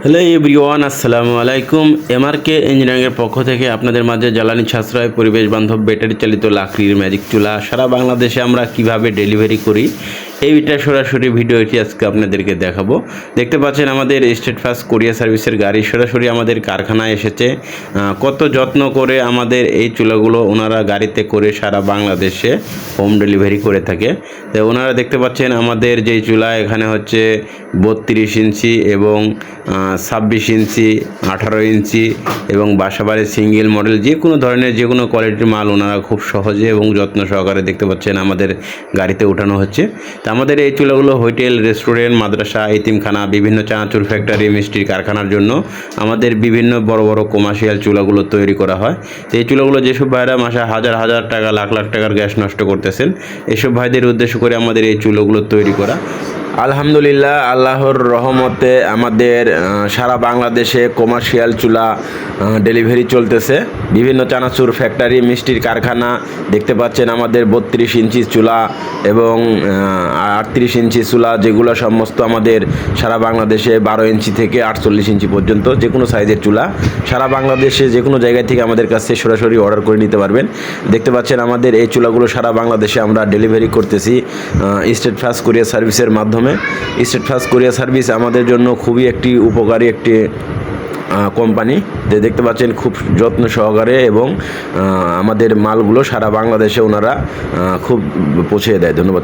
Hello everyone, আসসালামু আলাইকুম। এমআরকে ইঞ্জিনিয়ারিংয়ের পক্ষ থেকে আপনাদের মাঝে জ্বালানি সাশ্রয়, পরিবেশ বান্ধব, ব্যাটারি চালিত লাকড়ির ম্যাজিক চুলা সারা বাংলাদেশে আমরা কিভাবে ডেলিভারি করি এইটা সরাসরি ভিডিওটি আজকে আপনাদেরকে দেখাবো। দেখতে পাচ্ছেন আমাদের স্টেট ফার্স্ট কোরিয়ার সার্ভিসের গাড়ি সরাসরি আমাদের কারখানায় এসেছে। কত যত্ন করে আমাদের এই চুলাগুলো ওনারা গাড়িতে করে সারা বাংলাদেশে হোম ডেলিভারি করে থাকে। তো ওনারা দেখতে পাচ্ছেন আমাদের যেই চুলা এখানে হচ্ছে 32 ইঞ্চি এবং 26 ইঞ্চি, 18 ইঞ্চি এবং বাসাবাড়ির সিঙ্গেল মডেল যে কোনো ধরনের যে কোনো কোয়ালিটির মাল ওনারা খুব সহজে এবং যত্ন সহকারে দেখতে পাচ্ছেন আমাদের গাড়িতে উঠানো হচ্ছে। তো আমাদের এই চুলাগুলো হোটেল, রেস্টুরেন্ট, মাদ্রাসা, এতিমখানা, বিভিন্ন চানাচুর ফ্যাক্টরি, মিষ্টির কারখানার জন্য আমাদের বিভিন্ন বড় বড় কমার্শিয়াল চুলাগুলো তৈরি করা হয়। তো এই চুলাগুলো যেসব ভাইরা মাসে হাজার হাজার টাকা, লাখ লাখ টাকার গ্যাস নষ্ট করতেছেন, এসব ভাইদের উদ্দেশ্য করে আমাদের এই চুলাগুলো তৈরি করা। আলহামদুলিল্লাহ, আল্লাহর রহমতে আমাদের সারা বাংলাদেশে কমার্শিয়াল চুলা ডেলিভারি চলতেছে। বিভিন্ন চানাচুর ফ্যাক্টরি, মিষ্টির কারখানা দেখতে পাচ্ছেন আমাদের 32 ইঞ্চি চুলা এবং 38 ইঞ্চি চুলা, যেগুলো সমস্ত আমাদের সারা বাংলাদেশে 12 ইঞ্চি থেকে 48 ইঞ্চি পর্যন্ত যে কোনো সাইজের চুলা সারা বাংলাদেশে যে কোনো জায়গা থেকে আমাদের কাছে সরাসরি অর্ডার করে নিতে পারবেন। দেখতে পাচ্ছেন আমাদের এই চুলাগুলো সারা বাংলাদেশে আমরা ডেলিভারি করতেছি স্টেট ফার্স্ট কোরিয়ার সার্ভিসের মাধ্যমে। স্টেট ফার্স্ট কোরিয়ার সার্ভিস আমাদের জন্য খুবই একটি উপকারী একটি কোম্পানি। দেখতে পাচ্ছেন খুব যত্ন সহকারে এবং আমাদের মালগুলো সারা বাংলাদেশে ওনারা খুব পৌঁছে দেয়। ধন্যবাদ।